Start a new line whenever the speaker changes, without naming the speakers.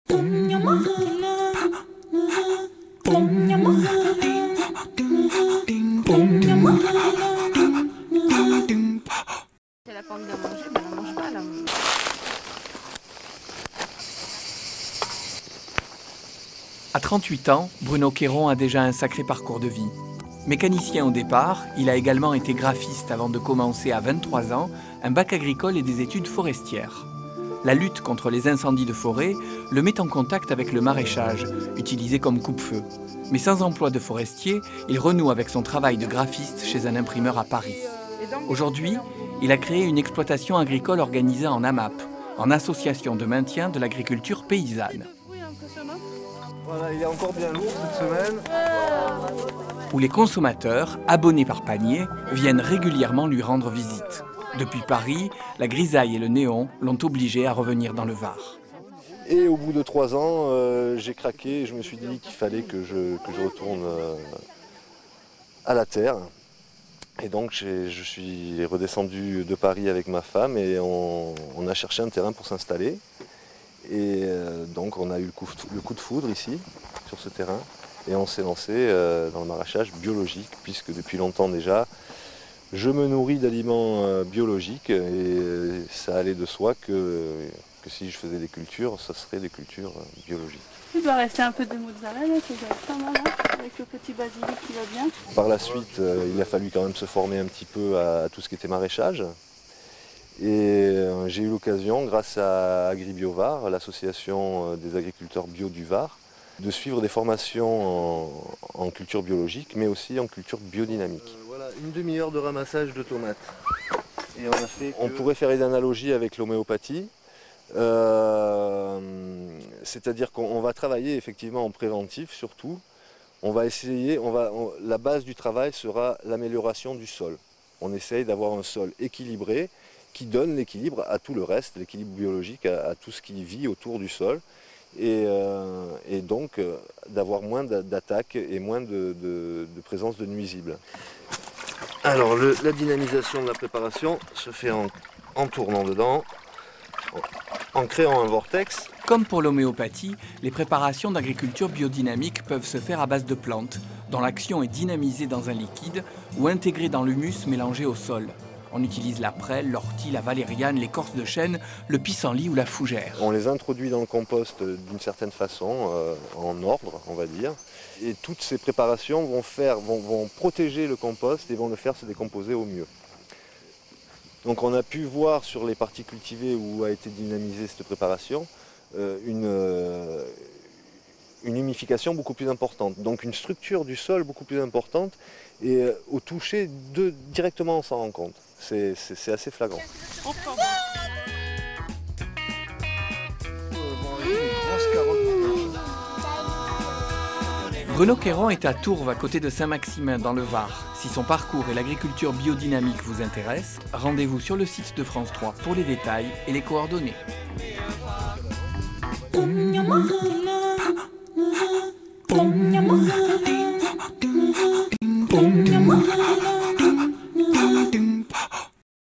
Elle a pas envie d'en manger, ben elle n'en mange pas là.
À 38 ans, Bruno Quéron a déjà un sacré parcours de vie. Mécanicien au départ, il a également été graphiste avant de commencer à 23 ans un bac agricole et des études forestières. La lutte contre les incendies de forêt le met en contact avec le maraîchage, utilisé comme coupe-feu. Mais sans emploi de forestier, il renoue avec son travail de graphiste chez un imprimeur à Paris. Aujourd'hui, il a créé une exploitation agricole organisée en AMAP, en association de maintien de l'agriculture paysanne.
Voilà, il est encore bien lourd cette semaine.
Où les consommateurs, abonnés par panier, viennent régulièrement lui rendre visite. Depuis Paris, la grisaille et le néon l'ont obligé à revenir dans le Var.
Et au bout de 3 ans, j'ai craqué et je me suis dit qu'il fallait que je retourne à la terre. Et donc je suis redescendu de Paris avec ma femme et on a cherché un terrain pour s'installer. Et donc on a eu le coup de foudre ici, sur ce terrain. Et on s'est lancé dans le maraîchage biologique, puisque depuis longtemps déjà, je me nourris d'aliments biologiques et ça allait de soi que si je faisais des cultures, ça serait des cultures biologiques.
Il doit rester un peu de mozzarella, ça doit être pas mal, hein, avec le petit basilic qui va bien.
Par la suite, il a fallu quand même se former un petit peu à tout ce qui était maraîchage. Et j'ai eu l'occasion, grâce à AgriBioVar, l'association des agriculteurs bio du Var, de suivre des formations en culture biologique, mais aussi en culture biodynamique. Voilà, une demi-heure de ramassage de tomates. Et on pourrait faire une analogie avec l'homéopathie. C'est-à-dire qu'on va travailler effectivement en préventif surtout. On va essayer, la base du travail sera l'amélioration du sol. On essaye d'avoir un sol équilibré qui donne l'équilibre à tout le reste, l'équilibre biologique, à tout ce qui vit autour du sol. Et donc d'avoir moins d'attaques et moins de présence de nuisibles. Alors la dynamisation de la préparation se fait en tournant dedans, en créant un vortex.
Comme pour l'homéopathie, les préparations d'agriculture biodynamique peuvent se faire à base de plantes, dont l'action est dynamisée dans un liquide ou intégrée dans l'humus mélangé au sol. On utilise la prêle, l'ortie, la valériane, l'écorce de chêne, le pissenlit ou la fougère.
On les introduit dans le compost d'une certaine façon, en ordre, on va dire. Et toutes ces préparations vont protéger le compost et vont le faire se décomposer au mieux. Donc on a pu voir sur les parties cultivées où a été dynamisée cette préparation une humification beaucoup plus importante. Donc une structure du sol beaucoup plus importante et au toucher directement on s'en rend compte. C'est assez flagrant.
Bruno Quéron est à Tourves, à côté de Saint-Maximin, dans le Var. Si son parcours et l'agriculture biodynamique vous intéressent, rendez-vous sur le site de France 3 pour les détails et les coordonnées.